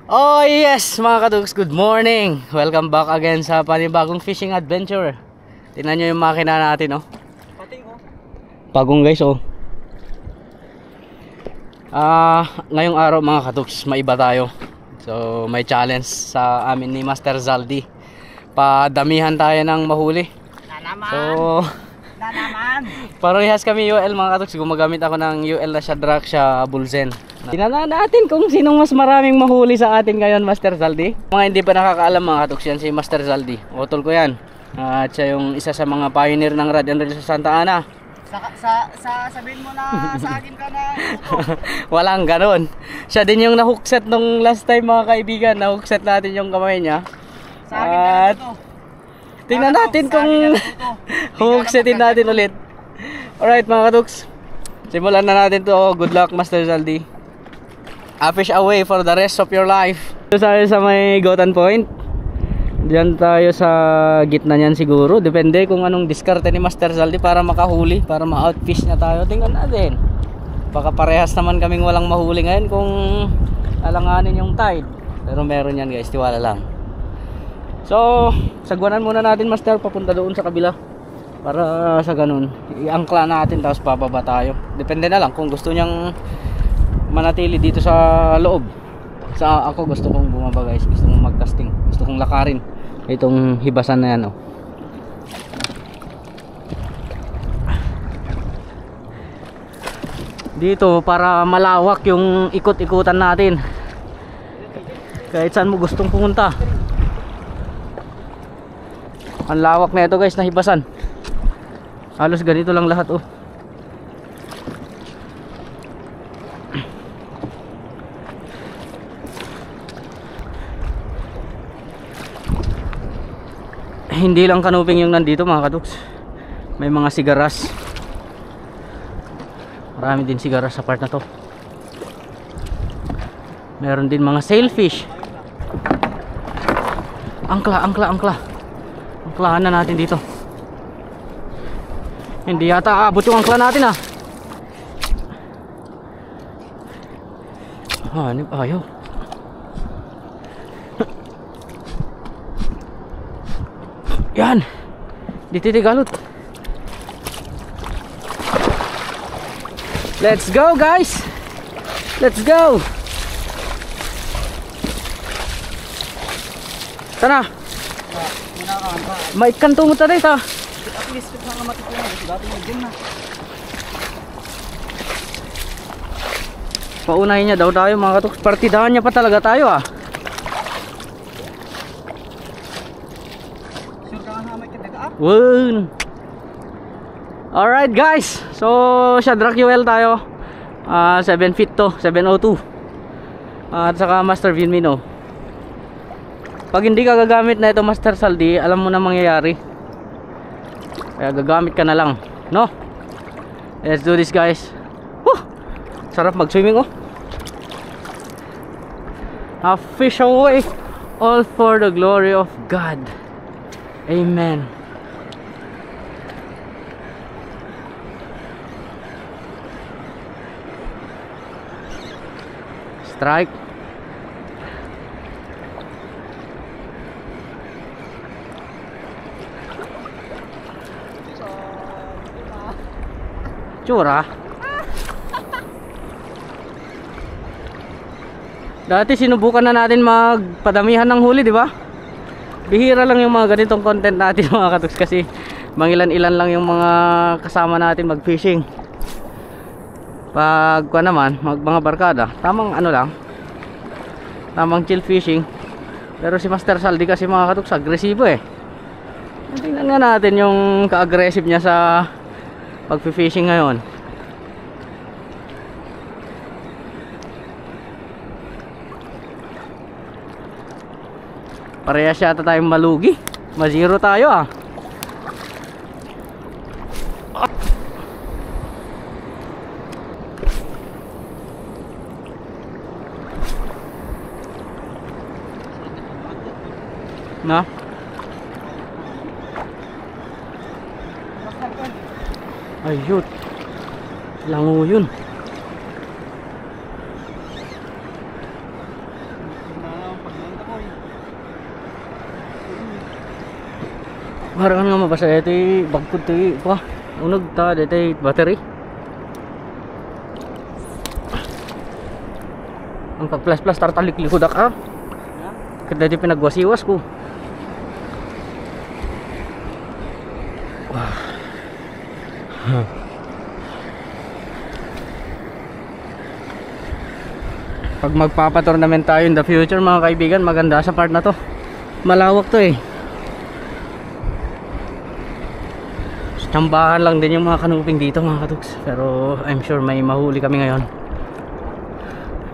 Oh yes mga kadugs, good morning. Welcome back again sa panibagong fishing adventure. Tingnan nyo yung makina natin oh. Pating oh. Pagong guys oh. Ngayong araw mga kadugs, maiba tayo. So may challenge sa amin ni Master Zaldi. Padamihan tayo ng mahuli. So parehas kami UL mga kadugs. Gumagamit ako ng UL na Shadrack siya Bulzen. Tingnan natin kung sinong mas maraming mahuli sa atin ngayon, Master Zaldi. Mga hindi pa nakakaalam mga katoks, yan si Master Zaldi. Utol ko yan. At siya yung isa sa mga pioneer ng rod and reel sa Santa Ana. Sabihin mo na sa akin ka na uto. Walang ganon. Siya din yung nahookset nung last time mga kaibigan. Nahookset natin yung kamay niya. Sa akin ka na uto. Tingnan natin kung hooksetin natin ulit. Alright mga katoks, simulan na natin to. Good luck Master Zaldi. Fish away for the rest of your life. Dito tayo sa may Gotan Point. Diyan tayo sa gitna niyan siguro. Depende kung anong diskarte ni Master Zaldi para makahuli, para ma-outfish na tayo. Tingnan natin. Baka parehas naman kaming walang mahuli ngayon kung alanganin yung tide. Pero meron yan guys, tiwala lang. So, sagwanan muna natin Master, papunta doon sa kabila. Para sa ganun, i-angkla natin tapos bababa tayo. Depende na lang kung gusto niyang manatili dito sa loob. Sa ako gusto kong bumaba guys, gusto kong mag-casting, gusto kong lakarin itong hibasan na yan oh. Dito para malawak yung ikot-ikutan natin. Kahit saan mo gustong pumunta. Ang lawak na ito guys na hibasan. Halos ganito lang lahat oh. Hindi lang kanuping yung nandito mga katuks. May mga sigaras. Marami din sigaras sa part na to. Meron din mga sailfish. Angkla. Angklahan na natin dito. Hindi yata aabot yung angkla natin ah. Ayaw. Yan. Dito galot. Let's go guys. Let's go. Sana. May kanto mo tayo ta. At least kung nga matutunan kasi dati nag-gym na. Paunahin niya daw tayo mga katoks. Partidahan niya pa talaga tayo ah. Sure ka nga may kataga up? Woo. Alright guys. So Shadrack UL tayo. 7 feet to. 702. At saka Master Vinmino. Pag hindi ka gagamit na ito Master Zaldi, alam mo na mangyayari. Kaya gagamit ka na lang, no? Let's do this guys. Woo! Sarap mag-swimming oh. A fish away, all for the glory of God. Amen. Strike. Tsura. Dati sinubukan na natin magpadamihan ng huli, di ba? Bihira lang yung mga ganitong content natin mga katuks kasi mangilan-ilan lang yung mga kasama natin mag-fishing. Pag naman, mga barkada, tamang ano lang. Tamang chill fishing. Pero si Master Zaldi kasi mga katuks agresibo eh. Tingnan nga natin yung ka-aggressive niya sa pag-fishing ngayon. Parehas yata tayong malugi. Ma-zero tayo ah. Na? Ayun. Lango yun. Parang nga mabasa ito bagkod ito pa. Unog ta dito battery. Ang pag-plus tartalik-likod ka. Kada di pinagwasiwas ko. Pag magpapa-tournament tayo in the future mga kaibigan, maganda sa part na to. Malawak to eh. Tsambahan lang din yung mga kanuping dito mga katuks. Pero I'm sure may mahuli kami ngayon.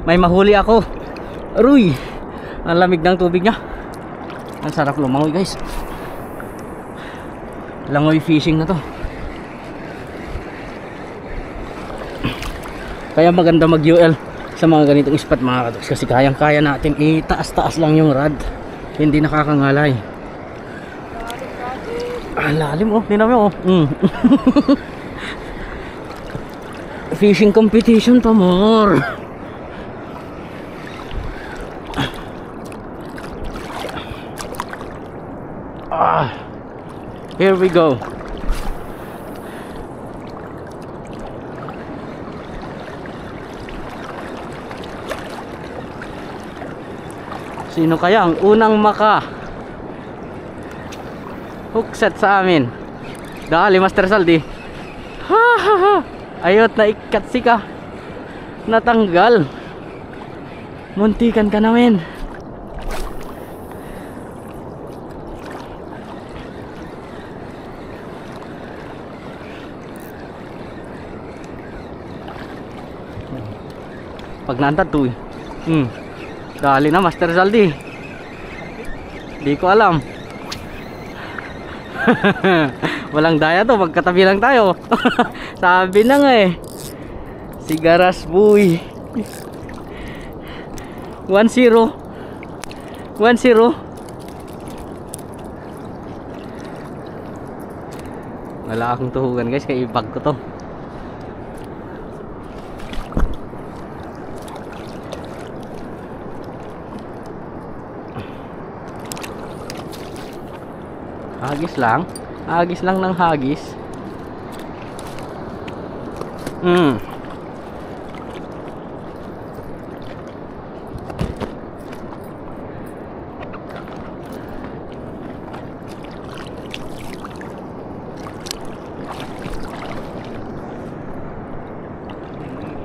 May mahuli ako. Aruy! Ang lamig ng tubig niya. Ang sarap lumangoy guys. Langoy fishing na to. Kaya maganda mag-UL sa mga ganitong spot mga katuks. Kasi kayang-kaya natin itaas-taas lang yung rod. Hindi nakakangalay. Lalim oh, di namin oh. Fishing competition pa more. Here we go. Sino kaya ang unang maka hookset sa amin? Dali Master Saldi. Ha ha ha. Ayot na ikatsi ka. Natanggal. Muntikan ka namin. Pag naantad to dali na Master Saldi. Di ko alam. Walang daya to, magkatabi lang tayo. Sabi na nga eh. Sigaras boy. 1-0. 1-0. Wala akong tuhugan guys, kaya ibag ko to. Hagis lang ng hagis.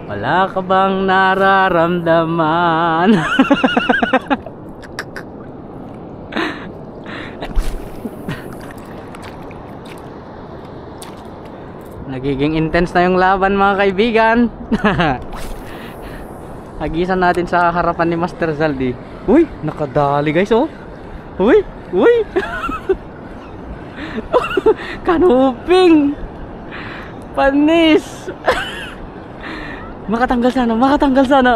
Wala ka bang nararamdaman? Nagiging intense na yung laban mga kaibigan. Hagisan natin sa harapan ni Master Saldi. Uy, nakadali guys oh. Uy, uy. Kanuping. Panis. Makatanggal sana, makatanggal sana.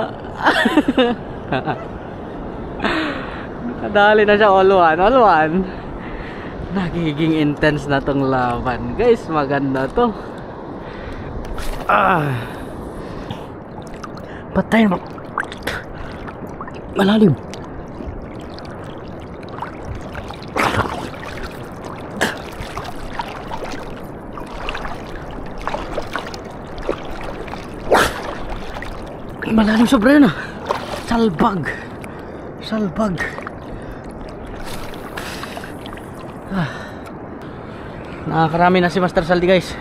Nakadali na siya all one. Nagiging intense na tong laban guys, maganda to. Patay mo. Malalim. Malalim sobra yun ah. Salbag. Nakakarami na si Master Saldi guys.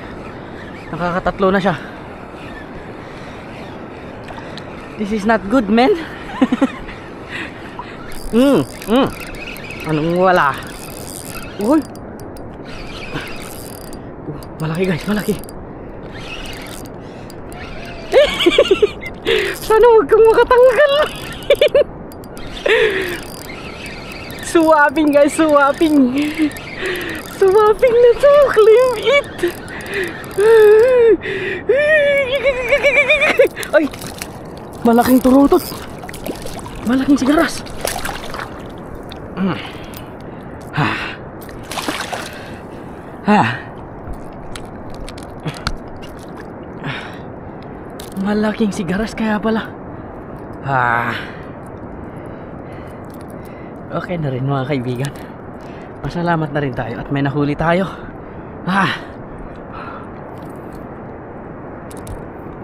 Nakakatatlo na siya. This is not good man. Anong wala? Uy. Malaki guys, malaki. Sana huwag kang makatanggal. Suwaping guys, suwaping. Suwaping na to, claim it. Ay, malaking turutot. Malaking sigaras. Malaking sigaras kaya pala. Okay na rin mga kaibigan. Masalamat na rin tayo at may nahuli tayo.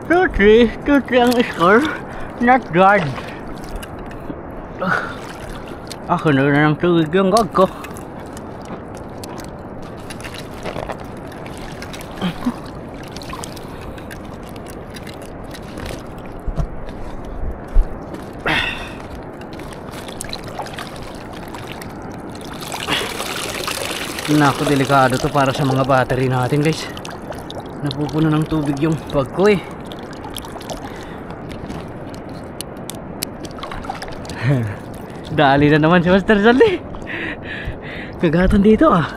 2-3 ang score. Not bad. Ako na ng tubig yung gag ko. Naku, delikado to para sa mga battery natin, guys. Napupuno ng tubig yung bag ko eh. Dali na naman si Master Zaldi. Kagatan dito ah.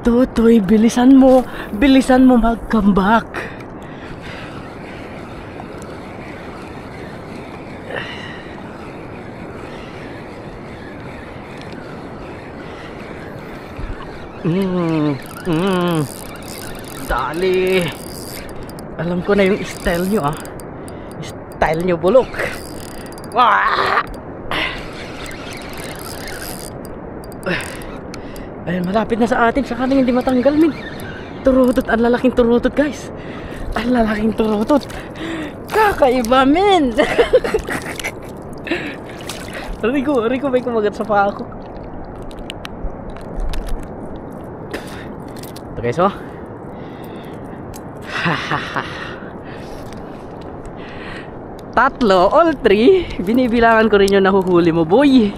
Totoy, bilisan mo mag-come back. Dali. Alam ko na yung style nyo ah. Style nyo bulok. Ayun, malapit na sa atin. Saka hindi matanggal min. Turutot, ang lalaking turutot guys. Ang lalaking turutot. Kakaiba min. Rico may kumagat sa paa ko. Ito guys oh. Tatlo, all three. Binibilangan ko rin yung nahuhuli mo, boy.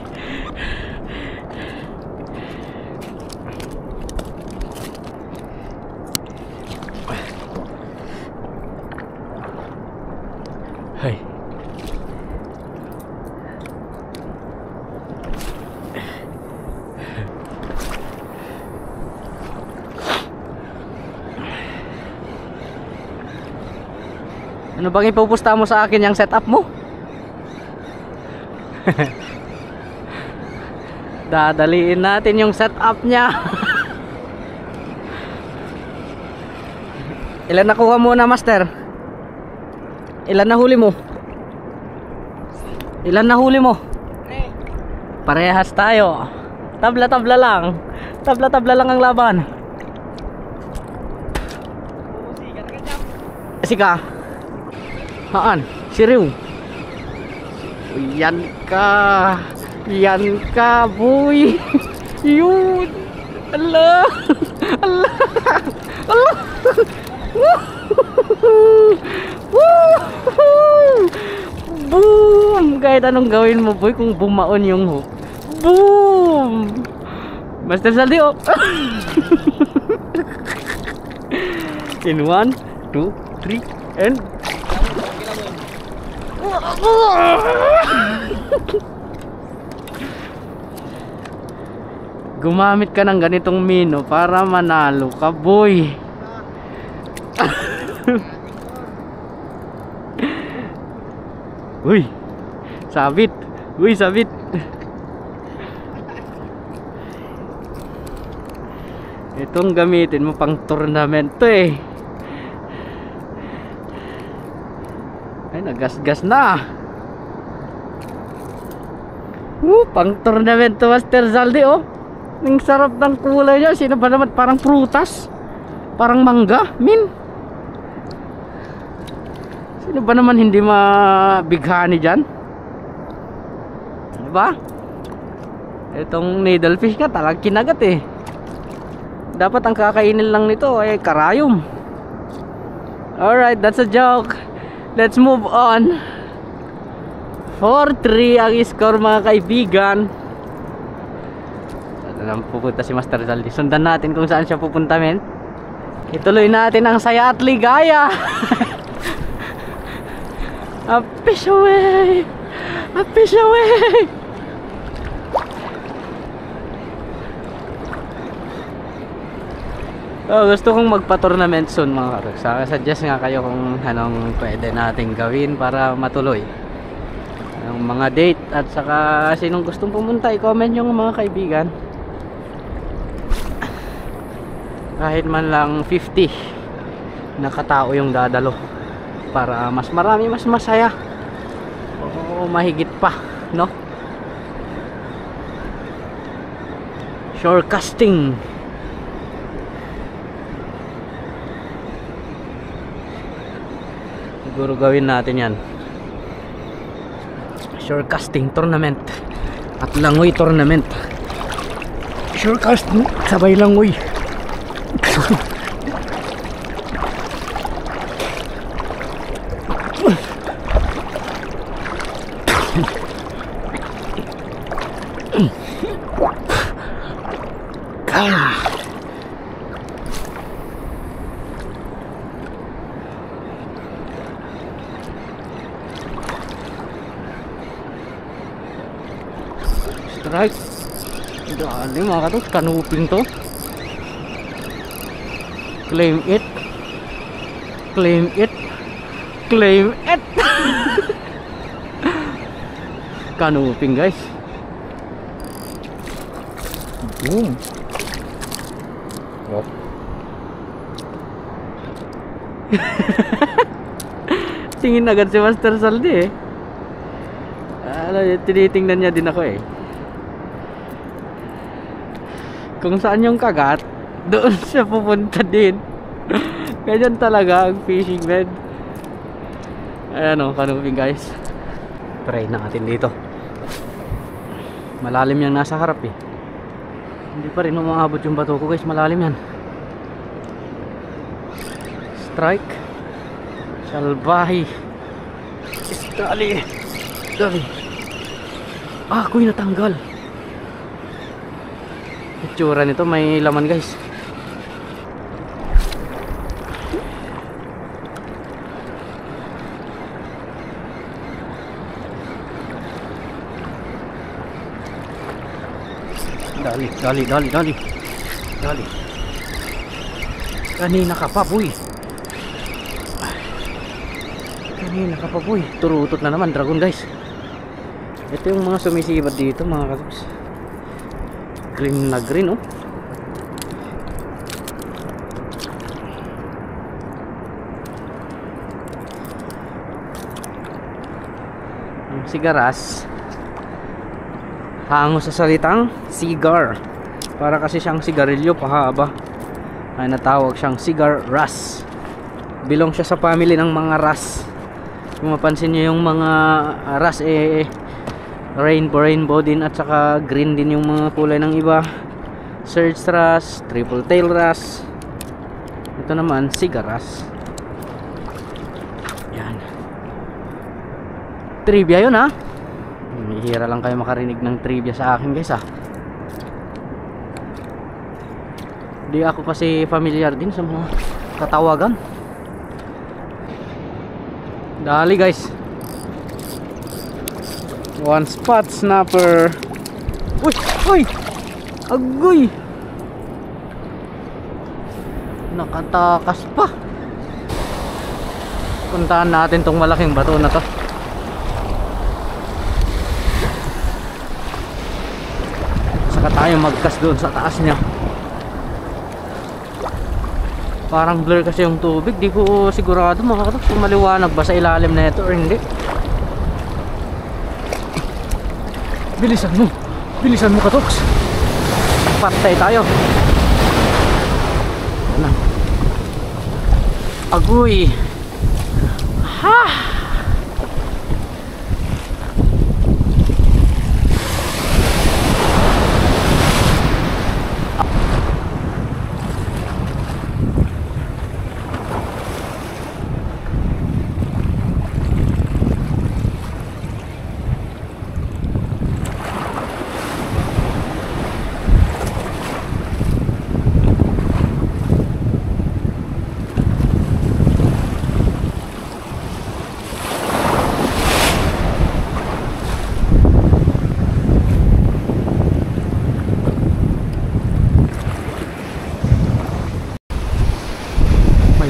Hay. Ano bang ipupusta mo sa akin yung setup mo? Dadaliin natin yung setup niya. Ilan nakuha mo na, Master? Ilan nahuli mo? Ilan nahuli mo? Parehas tayo. Tabla-tabla lang. Tabla-tabla lang ang laban. Sika. Haan, siriw. Yan ka. Yan ka, boy. Yun. Allah. Allah. Allah. Boom. Kahit anong gawin mo, boy, kung bumaon yung hook. Boom. Master Zaldi, oh. In 1, 2, 3, and gumamit ka ng ganitong mino para manalo ka, boy. Uy, sabit. Uy, sabit. Itong gamitin mo pang tournament to eh. Ay, nagasgas na. Pang tournament to, Master Zaldi, oh. Ang sarap ng kulay niya. Sino ba naman? Parang prutas. Parang mangga, min. Sino ba naman hindi mabighani dyan? Diba? Itong needlefish nga talagang kinagat eh. Dapat ang kakainin lang nito ay karayom. Alright, that's a joke. Let's move on. 4-3 ang score, mga kaibigan. Saan pupunta si Master Zaldi? Sundan natin kung saan siya pupunta, men. Ituloy natin ang saya at ligaya. A fish away. A fish away. Oh, gusto kong magpa-tournament soon, mga karoks. Suggest nga kayo kung anong pwede nating gawin para matuloy ang mga date, at saka sinong gustong pumunta, i-comment yung mga kaibigan. Kahit man lang 50 na katao yung dadalo para mas marami, mas masaya o mahigit pa, no? Shore casting. Siguro gawin natin yan. Shore casting tournament at langoy tournament. Shore casting sabay langoy. Strike. Dali mga katos, kanuping to. Claim it. Claim it. Claim it. Kanuping guys. Boom. Oh. Tingin agad si Master Saldi eh. Tinitingnan niya din ako eh. Kung saan yung kagat, doon siya pupunta din. Ganyan talaga ang fishing bed. Ayan o, kanuping guys. Try natin dito. Malalim yung nasa harap eh. Hindi pa rin umaabot yung bato ko guys, malalim yan. Strike. Salbahi. Dali. Dali. Ah, ako'y natanggal. Itsura nito may laman guys. Dali, dali, dali, dali. Dali. Kanina ka pa, boy. Kanina ka pa, boy. Turutot na naman, dragon guys. Ito yung mga sumisibat dito, mga katoks. Green na green, oh. Ang sigaras hango sa salitang cigar. Para kasi siyang sigarilyo pahaba. Ay natawag siyang cigar ras. Belong siya sa family ng mga ras. Kung mapansin niyo yung mga ras eh rainbow din at saka green din yung mga kulay ng iba. Surge ras, triple tail ras. Ito naman cigar ras. Yan. Trivia yun ha. Hihira lang kayo makarinig ng trivia sa akin guys ha. Di ako kasi familiar din sa mga katawagan. Dali guys. One spot snapper. Uy! Uy! Agoy! Nakatakas pa. Puntahan natin tong malaking bato na to. Saka tayo magkas doon sa taas niya. Parang blur kasi yung tubig. Di ko sigurado mga katoks kung maliwanag ba sa ilalim na ito or hindi. Bilisan mo. Bilisan mo katoks. Patay tayo. Ano? Agoy. Ha!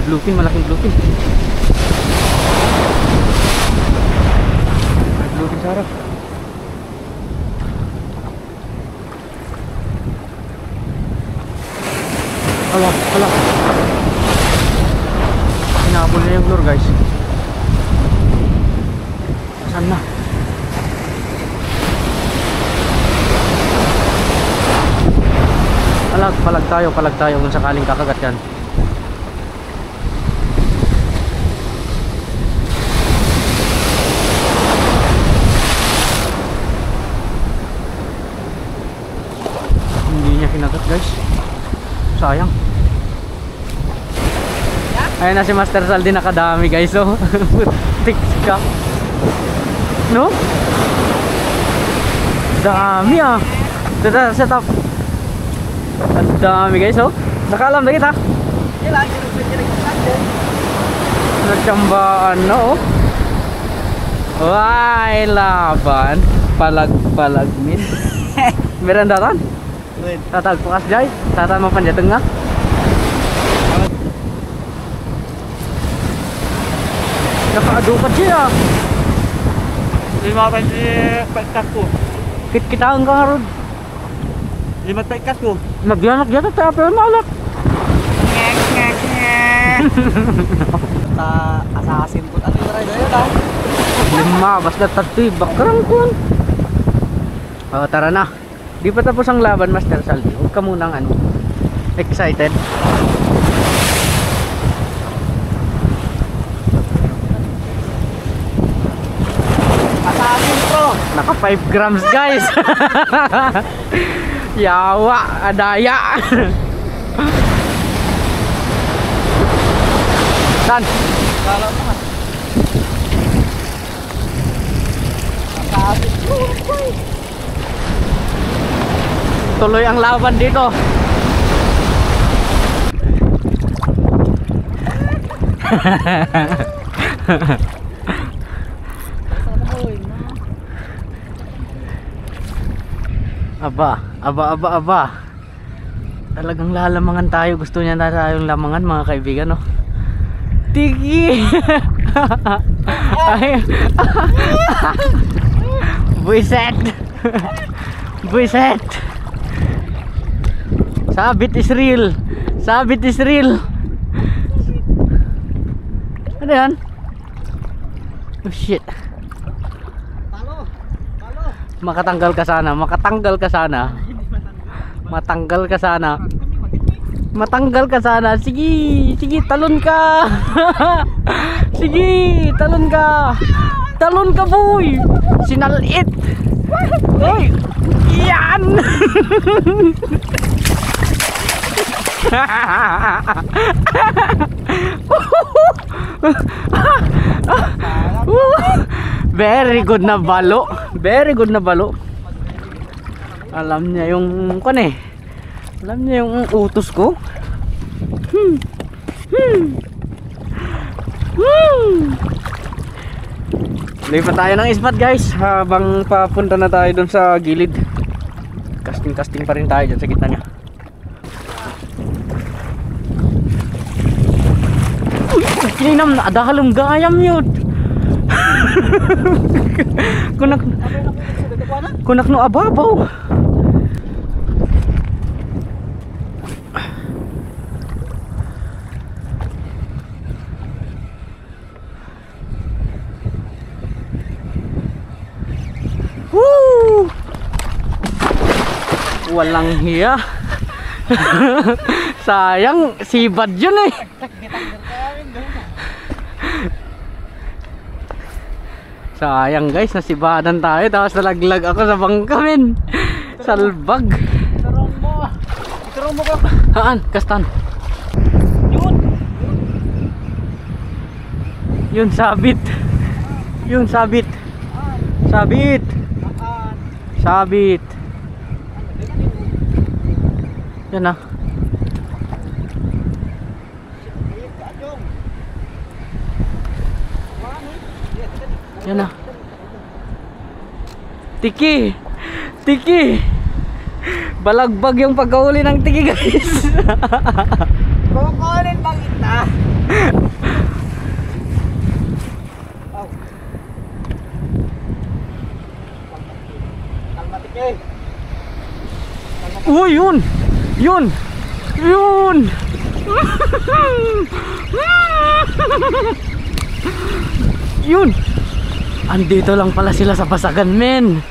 Bluefin, malaking bluefin. May bluefin sa harap. Ala, ala. Hinabol na yung lure guys. Saan na? palag tayo kung sakaling kakagat yan. Hindi niya kinagat guys, sayang. Ayun na si Master Saldi, nakadami guys, oh. Putik ka, no? Dami ah. Dada set up. Ang dami guys, oh. Nakaalam na kita. Nagtsambaan na, oh. Why laban palag min. Meron datan? Tatag pukas jay. Tatan mo panjateng nga. Nakadukat siya. Lima pa si pagkas ko. Kita ang karod. Lima pagkas ko. Nagyanak tayo malak. Sa assassin ko. Ano yung rider yun ah? Lima, basta tati, bakarang kun. Oh, tara na. Di pa tapos ang laban, Master Saldi. Huwag ka munang excited. Assassin ko. Naka 5 grams guys. Yawa, adaya. Dan. Kala mo nga. Assassin ko. Tuloy ang laban dito. Aba. Talagang lalamangan tayo. Gusto niya na tayong lamangan mga kaibigan, no? Tiki. Buiset. Sabit is real. Ano yan? Oh shit. Talo. Makatanggal ka sana. Sige, talon ka. Talon ka boy. Sinalit. Oy. Yan. Very good na balo. Alam niya yung utos ko. Lipat tayo ng spot guys, habang papunta na tayo dun sa gilid. Casting pa rin tayo dyan sa gitna niya. Kininam na adahalong gayam yun. Kunak no ababaw. Woo! Walang hiya. Sayang, sibad yun eh. Sayang guys, nasibadan tayo. Tapos nalaglag ako sa bangka men. Salbag. Iturong mo ko. Haan, kastan. Yun, sabit. Yan na. Yan na. Tiki. Balagbag yung pagkahuli ng tiki guys. Kukunin bang ita? Kalma tiki. Oh, yun. Yun. Andito lang pala sila sa Basagan men.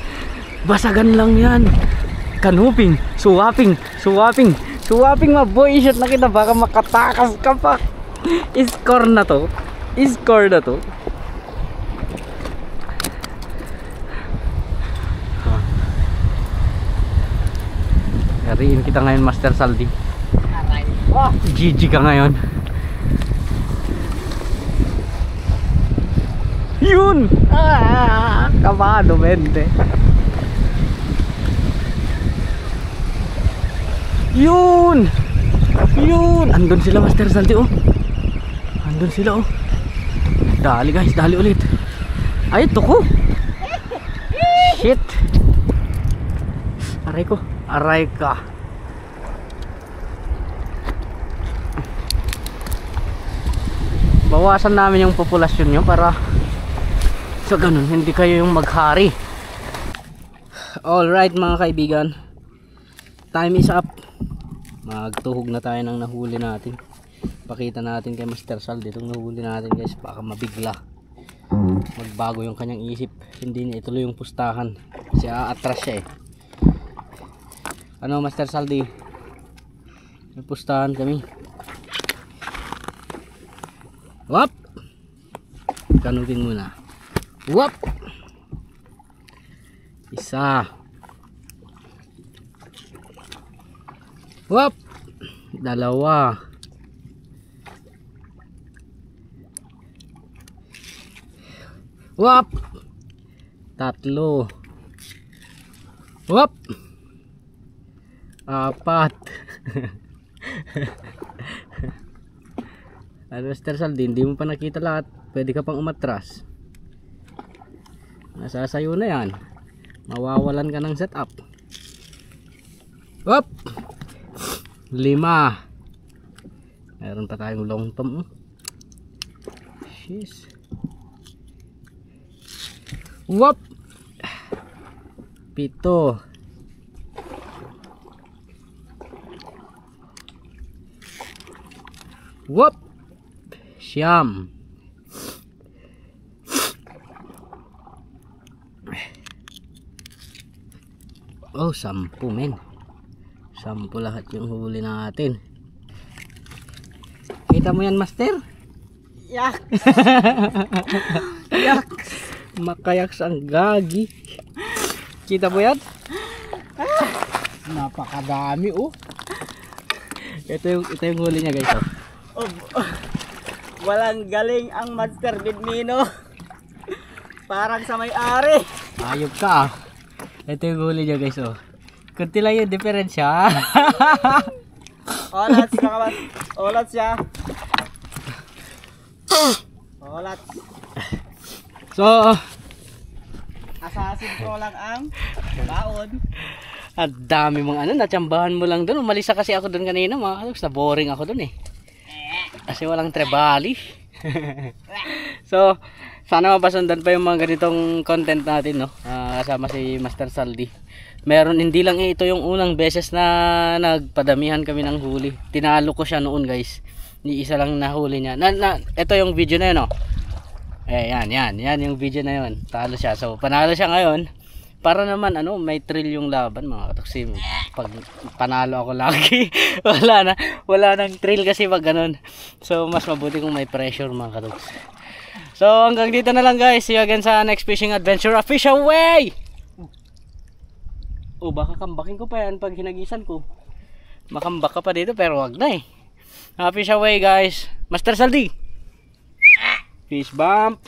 Basagan lang yan. Kanuping, suwaping. Swapping maboy shot na kita, baka makatakas ka pa. Score na to. Score na to. Yariin kita ngayon, Master Saldi. GG ka ngayon. Yun! Kabado, mente. Yun! Yun! Andun sila, Master Saldi, oh. Andun sila, oh. Dali guys, dali ulit. Ay, ito ko. Shit. Aray ko. Aray ka. Bawasan namin yung populasyon nyo para so ganun, hindi kayo yung maghari. Alright mga kaibigan, time is up. Magtuhog na tayo ng nahuli natin. Pakita natin kay Master Sal itong nahuli natin guys, baka mabigla, magbago yung kanyang isip, hindi niya ituloy yung pustahan kasi aatras siya eh. Ano Master Saldi, may pustahan kami. Wap, kanutin muna. Wap, isa. Wap, dalawa. Wap, tatlo. Wap, apat. Master Saldi, hindi mo pa nakita lahat, pwede ka pang umatras. Nasasayo na yan, mawawalan ka ng setup. Wap, 5. Meron pa tayong long tom. Jeez. Wap, 7. Wap, 9. Oh, 10 men. 10 lahat yung huli natin. Kita mo yan, Master? Yak! Yak! Makayaks ang gagi. Kita mo yan? Napakadami oh. Ito yung huli niya guys. Oh, walang galing ang Master Bidmino. Parang sa may-ari. Ayop ka. Ito yung huli niya guys oh. Kunti lang yung diferensya. Olats na kaman. Olats siya. Olats. So, assassin ko lang ang baon. ang dami mong ano, natsambahan mo lang doon. Umalis na kasi ako doon kanina mga kaloks. Na-boring ako doon eh. Kasi walang trebali. So, sana mapasundan pa yung mga ganitong content natin, no? Kasama si Master Saldi. Meron, hindi lang ito yung unang beses na nagpadamihan kami ng huli. Tinalo ko siya noon guys. Ni isa lang nahuli niya. Ito yung video na yun, no? Yan yung video na yun. Talo siya. So, panalo siya ngayon. Para naman ano, may thrill yung laban mga katoksi. Pag panalo ako lagi, wala nang thrill kasi pag ganun. So mas mabuti kung may pressure mga katoksi. So hanggang dito na lang guys. See you again sa next fishing adventure. A fish away! Oh, baka kambakin ko pa yan pag hinagisan ko. Makambak ka pa dito pero wag na eh. Fish away guys. Master Saldi. Fish bump.